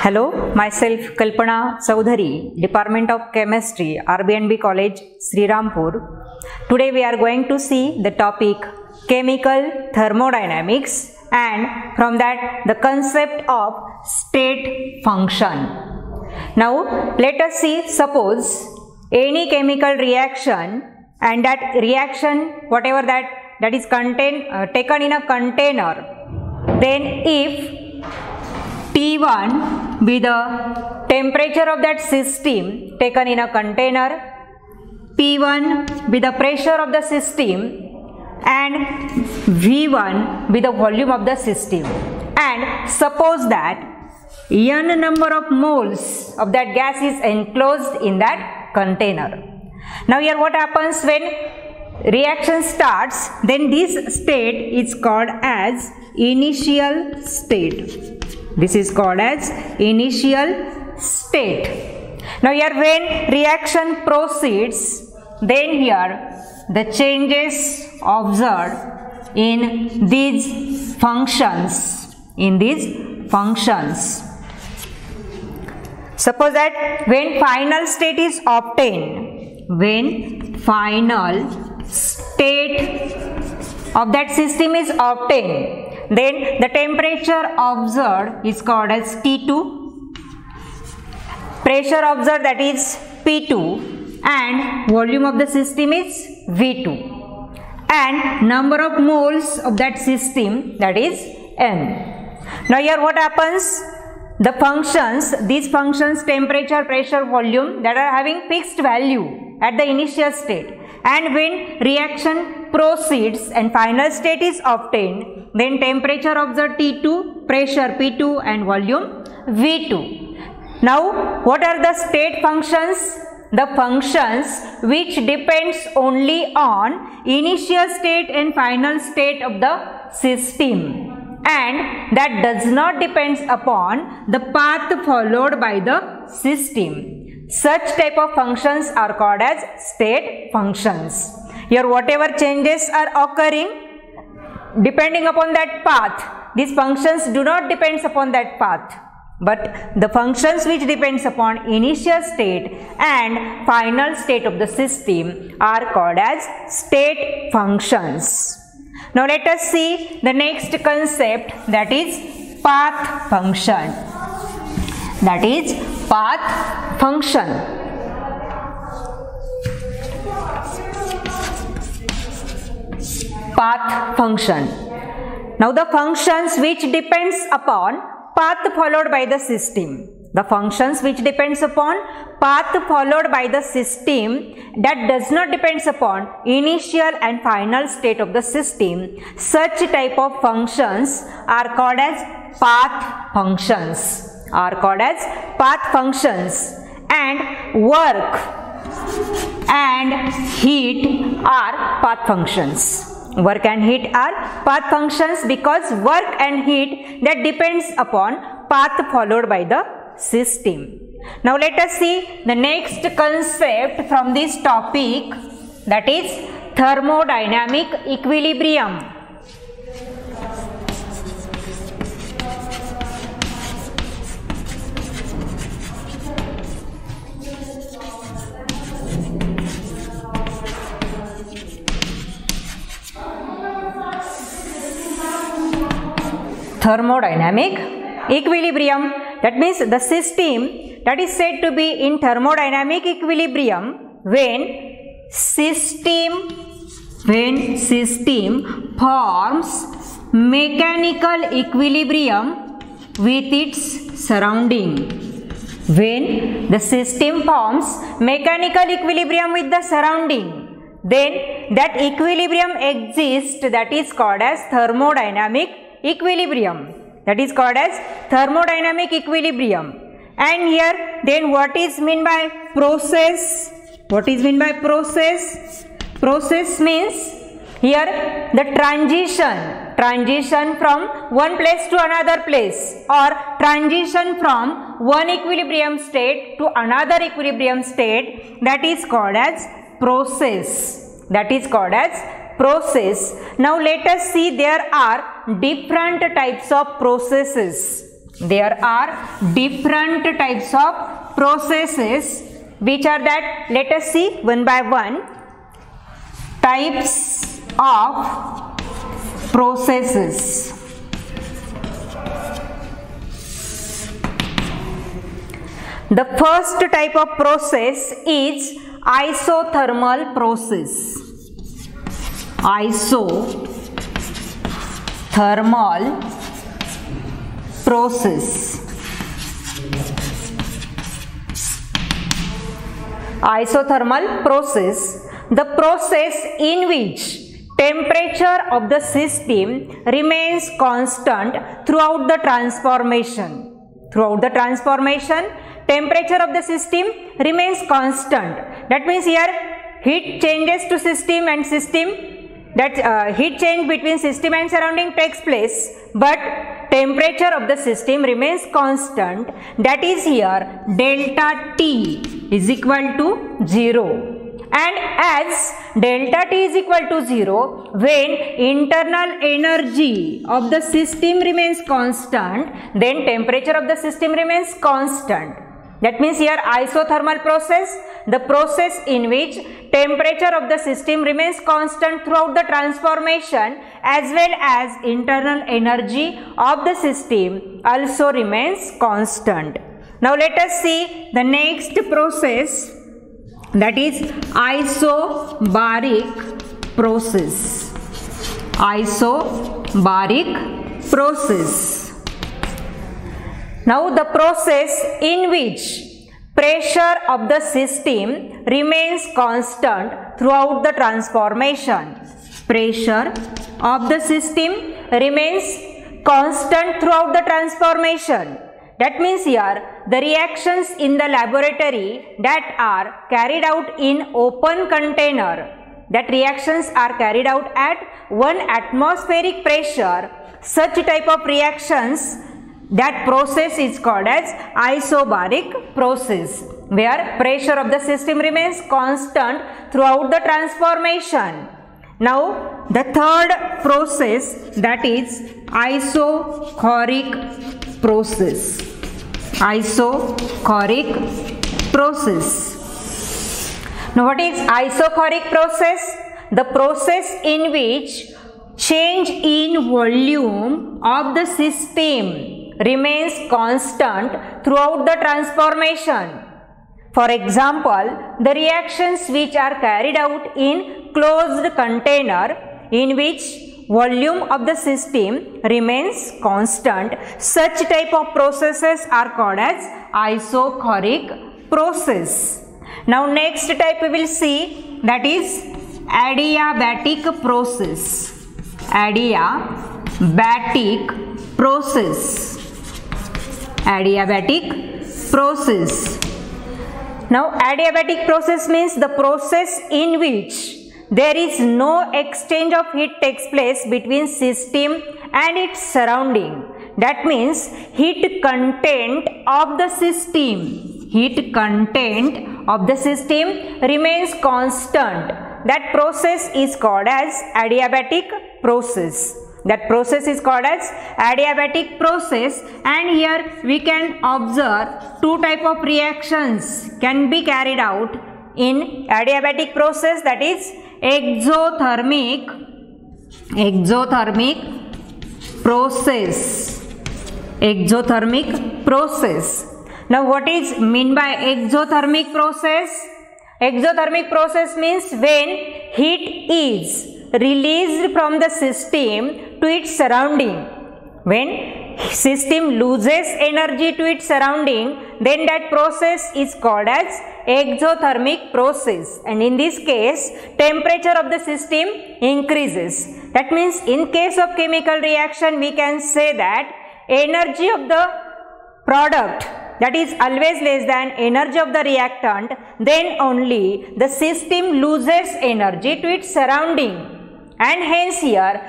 Hello, myself Kalpana Chaudhary, Department of Chemistry, RBNB College, Srirampur. Today we are going to see the topic chemical thermodynamics and from that the concept of state function. Now let us see, suppose any chemical reaction and that reaction whatever that is taken in a container, then if T1 be the temperature of that system taken in a container, P1 be the pressure of the system and V1 be the volume of the system, and suppose that n number of moles of that gas is enclosed in that container. Now here what happens when reaction starts, then this state is called as initial state. This is called as initial state. Now here when reaction proceeds, then here the changes observed in these functions, Suppose that when final state is obtained, when final state of that system is obtained, then the temperature observed is called as T2, pressure observed that is P2, and volume of the system is V2, and number of moles of that system, that is N. Now here what happens? The functions, these functions temperature, pressure, volume, that are having fixed value at the initial state, and when reaction proceeds and final state is obtained, then temperature observed T2, pressure P2 and volume V2. Now what are the state functions? The functions which depends only on initial state and final state of the system, and that does not depends upon the path followed by the system. Such type of functions are called as state functions. Here whatever changes are occurring depending upon that path, these functions do not depend upon that path, but the functions which depends upon initial state and final state of the system are called as state functions. Now let us see the next concept, that is path function. That is path function. Path function. Now the functions which depends upon path followed by the system. The functions which depends upon path followed by the system, that does not depends upon initial and final state of the system. Such type of functions are called as path functions. And work and heat are path functions. Work and heat are path functions because work and heat that depends upon path followed by the system. Now let us see the next concept from this topic, that is thermodynamic equilibrium. Thermodynamic equilibrium, that means the system that is said to be in thermodynamic equilibrium when system forms mechanical equilibrium with its surrounding. When the system forms mechanical equilibrium with the surrounding, then that equilibrium exists, that is called as thermodynamic equilibrium. And here then what is meant by process? Process means here the transition from one place to another place, or transition from one equilibrium state to another equilibrium state, that is called as process. Now let us see, there are different types of processes There are different types of processes. Which are that? Let us see one by one. Types of processes. The first type of process is isothermal process. Isothermal process. Isothermal process, the process in which temperature of the system remains constant throughout the transformation. Throughout the transformation, temperature of the system remains constant. That means here heat changes to system and heat change between system and surrounding takes place, but temperature of the system remains constant. That is here delta T is equal to 0. And as delta T is equal to 0, when internal energy of the system remains constant, then temperature of the system remains constant. That means here isothermal process, the process in which temperature of the system remains constant throughout the transformation, as well as internal energy of the system also remains constant. Now let us see the next process, that is isobaric process. Isobaric process. Now the process in which pressure of the system remains constant throughout the transformation. Pressure of the system remains constant throughout the transformation. That means here the reactions in the laboratory that are carried out in open container, that reactions are carried out at 1 atmospheric pressure, such type of reactions, that process is called as isobaric process, where pressure of the system remains constant throughout the transformation. Now the third process, that is isochoric process. Isochoric process. Now what is isochoric process? The process in which change in volume of the system remains constant throughout the transformation. For example, the reactions which are carried out in closed container in which volume of the system remains constant, such type of processes are called as isochoric process. Now next type we will see, that is adiabatic process. Adiabatic process. Adiabatic process. Now adiabatic process means the process in which there is no exchange of heat takes place between system and its surrounding. That means heat content of the system remains constant. That process is called as adiabatic process. That process is called as adiabatic process, and here we can observe two type of reactions can be carried out in adiabatic process, that is exothermic process. Exothermic process. Now what is mean by exothermic process? Exothermic process means when heat is released from the system to its surrounding. When system loses energy to its surrounding, then that process is called as exothermic process, and in this case temperature of the system increases. That means in case of chemical reaction we can say that energy of the product, that is always less than energy of the reactant, then only the system loses energy to its surrounding. And hence here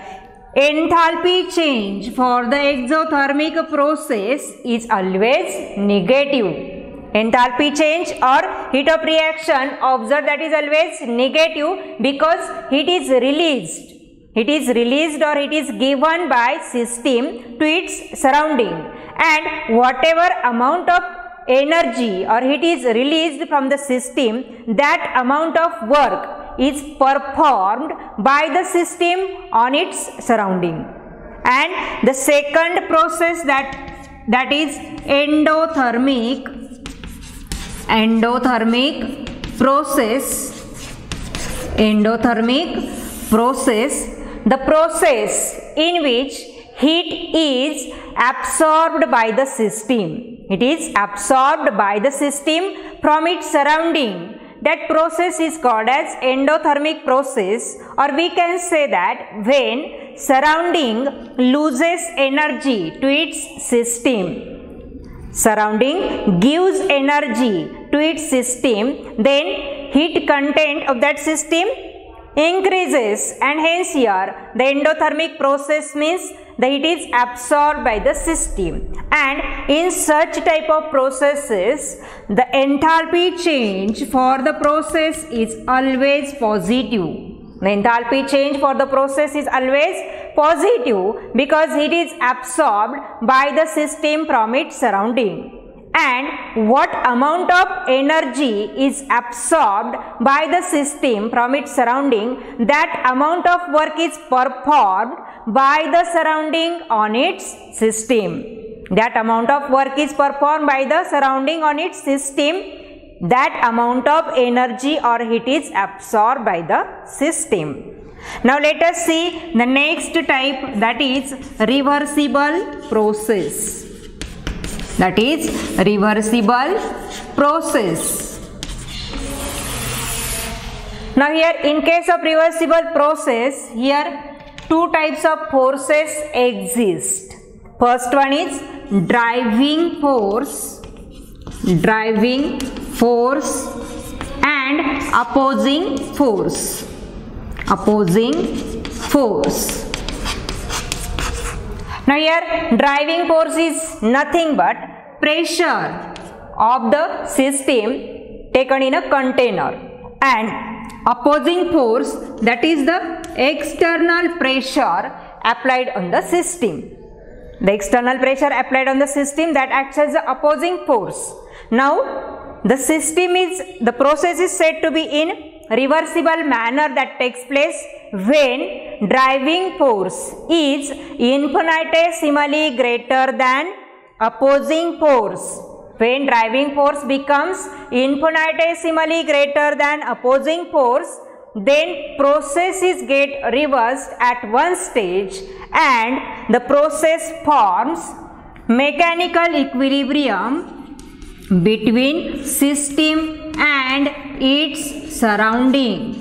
enthalpy change for the exothermic process is always negative. Enthalpy change or heat of reaction, observe that is always negative because heat is released. it is released or it is given by system to its surrounding, and whatever amount of energy or heat is released from the system, that amount of work is performed by the system on its surrounding. And the second process that is endothermic process, the process in which heat is absorbed by the system. It is absorbed by the system from its surrounding. That process is called as endothermic process, or we can say that when surrounding loses energy to its system, surrounding gives energy to its system, then heat content of that system increases, and hence here the endothermic process means the heat is absorbed by the system. And in such type of processes, the enthalpy change for the process is always positive. The enthalpy change for the process is always positive because it is absorbed by the system from its surrounding. And what amount of energy is absorbed by the system from its surrounding, that amount of work is performed by the surrounding on its system. That amount of work is performed by the surrounding on its system. That amount of energy or heat is absorbed by the system. Now let us see the next type, that is reversible process. That is reversible process. Now here in case of reversible process, here two types of forces exist. First one is driving force and opposing force. Now here driving force is nothing but pressure of the system taken in a container, and opposing force, that is the external pressure applied on the system. The external pressure applied on the system that acts as the opposing force. Now the process is said to be in reversible manner, that takes place when driving force is infinitesimally greater than opposing force. When driving force becomes infinitesimally greater than opposing force, then processes get reversed at one stage and the process forms mechanical equilibrium between system and its surrounding.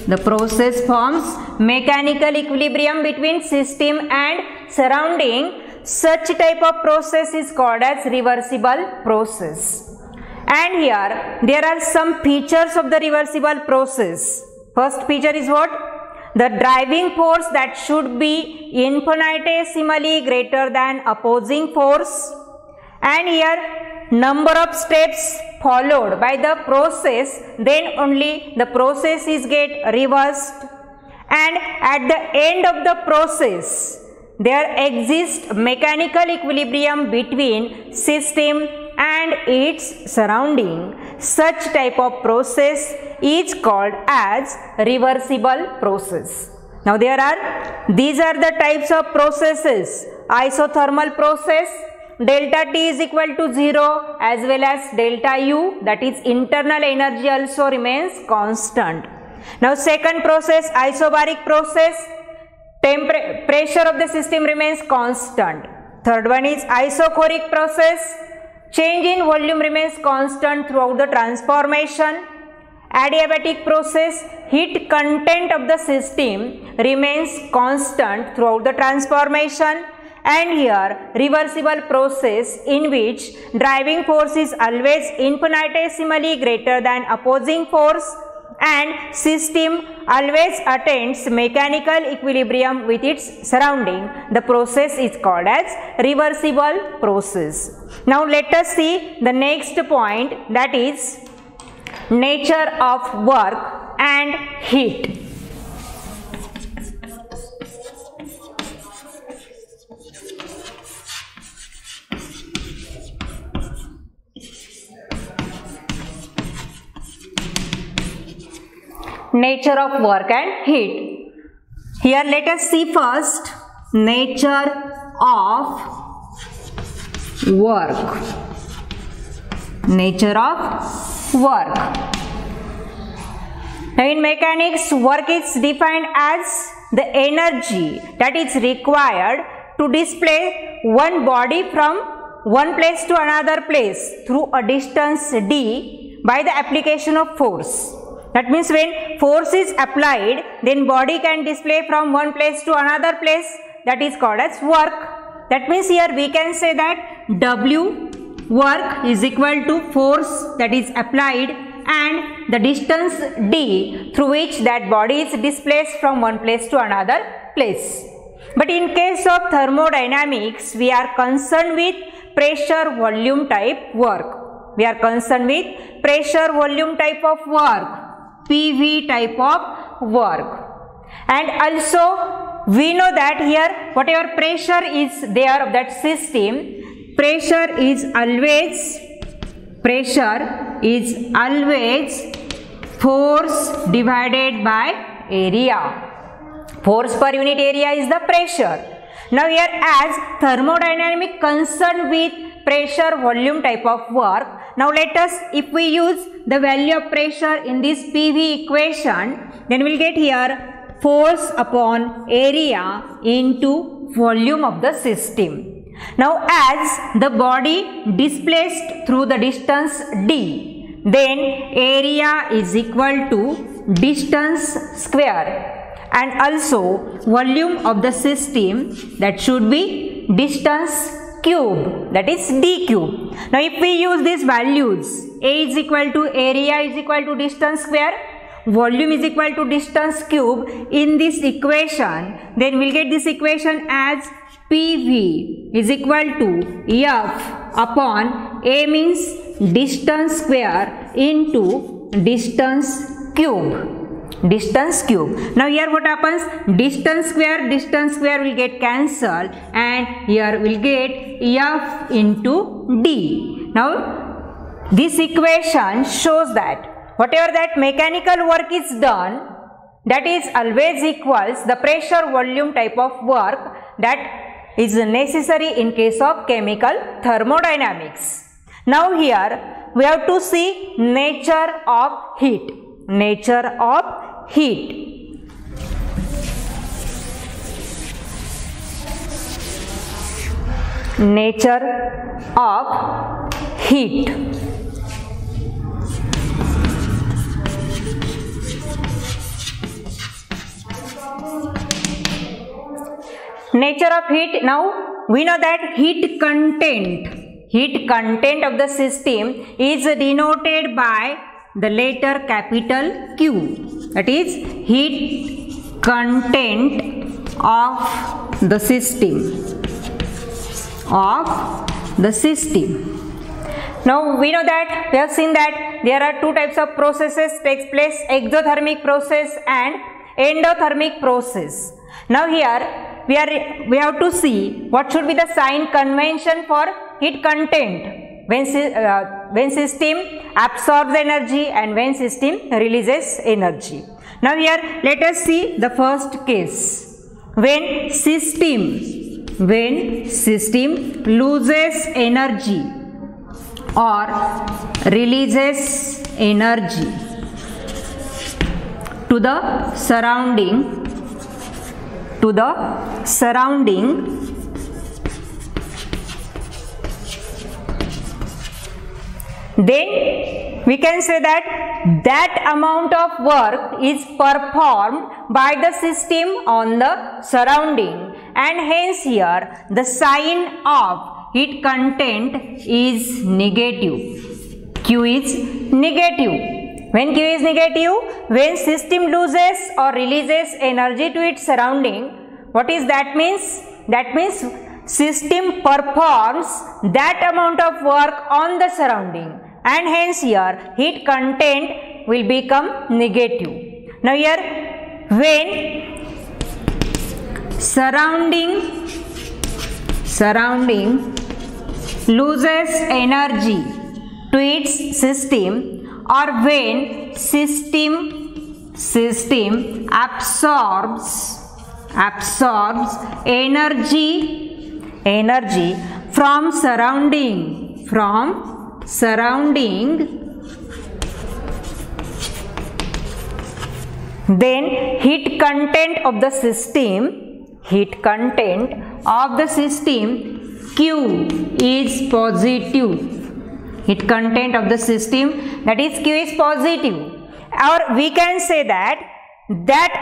The process forms mechanical equilibrium between system and surrounding. Such type of process is called as reversible process. And here there are some features of the reversible process. First feature is what? The driving force that should be infinitesimally greater than opposing force. And here number of steps followed by the process, then only the process is get reversed. And at the end of the process, there exists mechanical equilibrium between system and its surrounding. Such type of process is called as reversible process. Now these are the types of processes: isothermal process, delta T is equal to 0, as well as delta U, that is internal energy also remains constant. Now second process, isobaric process, pressure of the system remains constant. Third one is isochoric process, change in volume remains constant throughout the transformation. Adiabatic process, heat content of the system remains constant throughout the transformation. And here reversible process, in which driving force is always infinitesimally greater than opposing force and system always attains mechanical equilibrium with its surrounding. The process is called as reversible process. Now let us see the next point, that is nature of work and heat. nature of work and heat. Here let us see first nature of work. Nature of work. Now in mechanics, work is defined as the energy that is required to displace one body from one place to another place through a distance d by the application of force. That means when force is applied, then body can display from one place to another place, that is called as work. That means here we can say that W work is equal to force that is applied and the distance d through which that body is displaced from one place to another place. But in case of thermodynamics, we are concerned with pressure volume type work. We are concerned with pressure volume type of work, PV type of work. And also we know that here whatever pressure is there of that system, pressure is always force divided by area. Force per unit area is the pressure. Now here as thermodynamic concerned with pressure volume type of work, now let us, if we use the value of pressure in this PV equation, then we will get here force upon area into volume of the system. Now as the body displaced through the distance d, then area is equal to distance square, and also volume of the system, that should be distance cube, that is d cube. Now if we use these values, A is equal to area is equal to distance square, volume is equal to distance cube in this equation, then we will get this equation as PV is equal to F upon A means distance square into distance cube. Distance cube. Now here what happens? Distance square will get cancelled and here we will get F into D. Now this equation shows that whatever that mechanical work is done, that is always equals the pressure volume type of work that is necessary in case of chemical thermodynamics. Now here we have to see nature of heat. Nature of heat. Nature of heat. Nature of heat. Now we know that heat content of the system is denoted by the letter capital Q, that is heat content of the system. Now we know that we have seen that there are two types of processes takes place, exothermic process and endothermic process. Now here we have to see what should be the sign convention for heat content when system absorbs energy and when system releases energy. Now here let us see the first case. When system loses energy or releases energy to the surrounding, then we can say that amount of work is performed by the system on the surrounding, and hence here the sign of heat content is negative. Q is negative. When Q is negative, when system loses or releases energy to its surrounding, what is that means? That means system performs that amount of work on the surrounding, and hence here heat content will become negative. Now here when surrounding loses energy to its system, or when system system absorbs energy from surrounding then heat content of the system Q is positive. Heat content of the system, that is Q, is positive. Or we can say that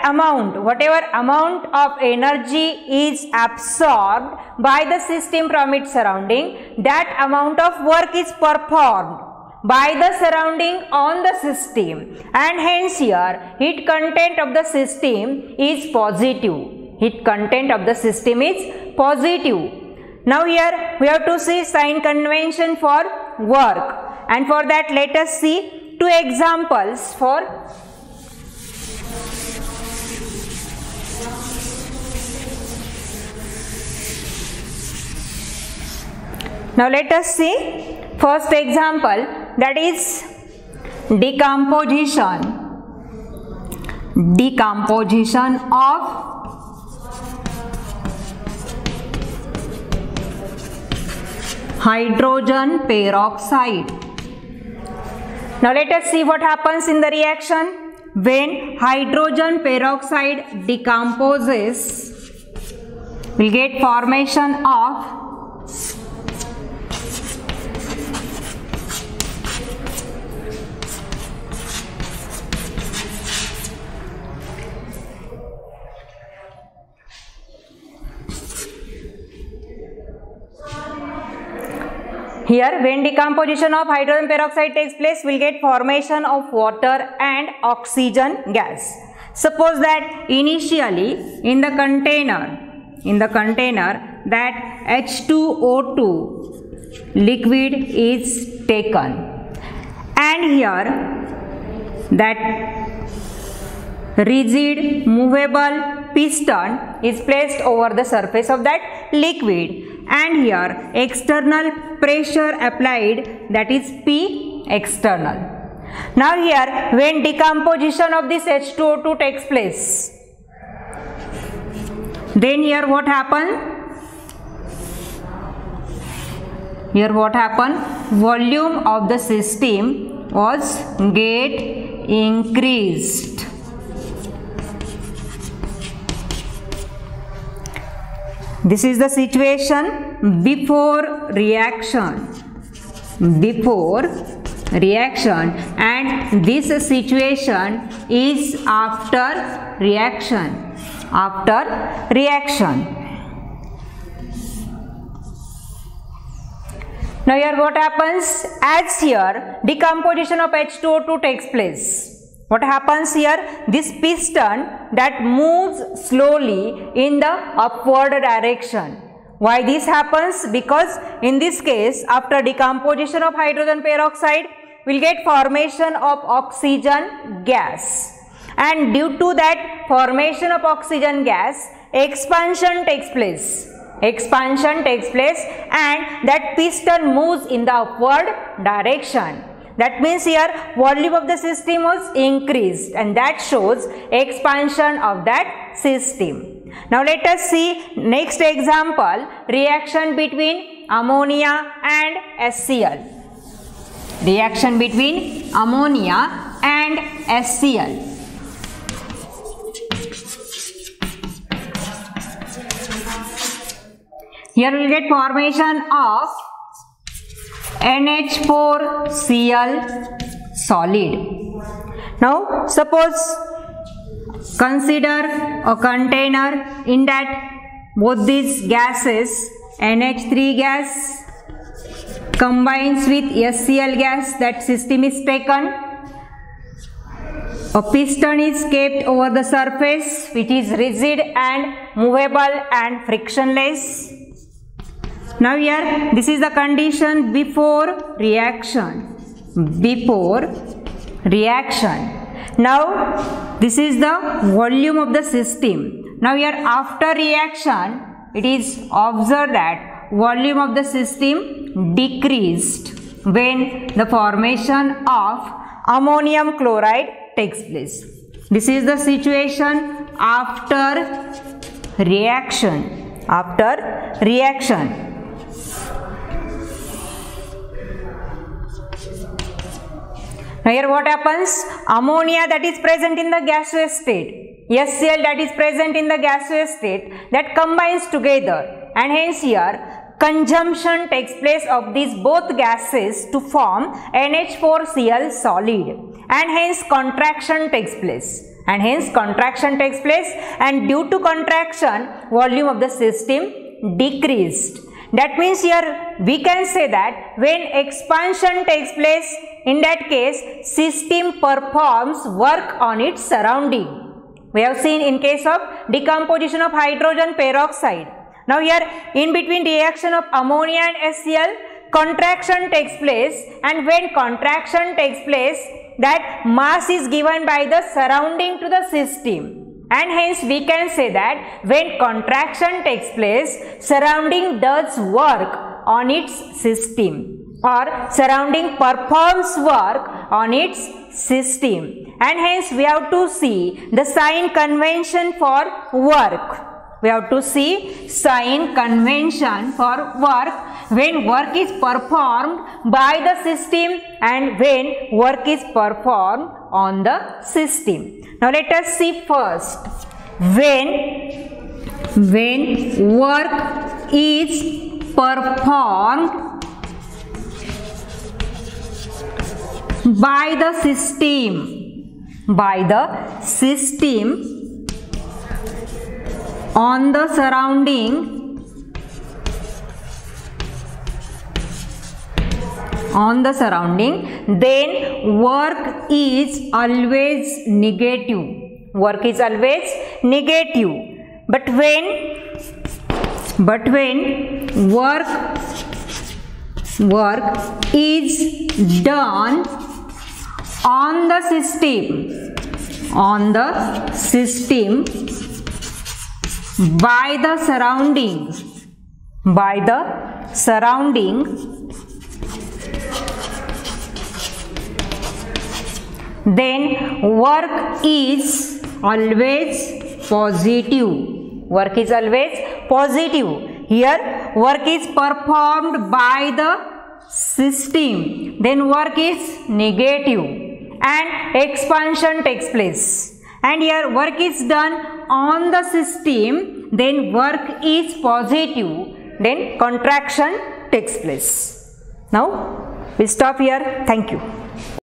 amount, whatever amount of energy is absorbed by the system from its surrounding, that amount of work is performed by the surrounding on the system, and hence here heat content of the system is positive. Heat content of the system is positive. Now here we have to see sign convention for work, and for that let us see two examples for now let us see first example, that is decomposition of hydrogen peroxide. Now let us see what happens in the reaction. When hydrogen peroxide decomposes, we'll get formation of here, when decomposition of hydrogen peroxide takes place, we will get formation of water and oxygen gas. Suppose that initially in the container that H2O2 liquid is taken, and here that rigid movable piston is placed over the surface of that liquid, and here external pressure applied, that is P external. Now here when decomposition of this H2O2 takes place, then here what happened? Volume of the system was get increased. This is the situation before reaction, and this situation is after reaction. Now here what happens? As here decomposition of H2O2 takes place. What happens here? This piston that moves slowly in the upward direction. Why this happens? Because in this case, after decomposition of hydrogen peroxide, we will get formation of oxygen gas. And due to that formation of oxygen gas, expansion takes place. And that piston moves in the upward direction. That means here volume of the system was increased, and that shows expansion of that system. Now let us see next example, reaction between ammonia and HCl. Here we will get formation of NH4Cl solid. Now suppose consider a container in that both these gases, NH3 gas combines with HCl gas, that system is taken. A piston is kept over the surface which is rigid and movable and frictionless. Now here this is the condition before reaction. Now this is the volume of the system. Now here after reaction, it is observed that volume of the system decreased when the formation of ammonium chloride takes place. This is the situation after reaction. After reaction. Now here what happens? Ammonia that is present in the gaseous state, HCl that is present in the gaseous state, that combines together, and hence here consumption takes place of these both gases to form NH4Cl solid, and hence contraction takes place. And due to contraction, volume of the system decreased. That means here we can say that when expansion takes place, in that case system performs work on its surrounding. We have seen in case of decomposition of hydrogen peroxide. Now here in between reaction of ammonia and HCl, contraction takes place, and when contraction takes place, that mass is given by the surrounding to the system. And hence we can say that when contraction takes place, surrounding does work on its system, or surrounding performs work on its system. And hence we have to see the sign convention for work. We have to see sign convention for work when work is performed by the system and when work is performed on the system. Now let us see first when work is performed by the system on the surrounding, then work is always negative. Work is always negative. But when work is done on the system by the surrounding, then work is always positive. Work is always positive. Here work is performed by the system, then work is negative, and expansion takes place. And here work is done on the system, then work is positive, then contraction takes place. Now we stop here. Thank you.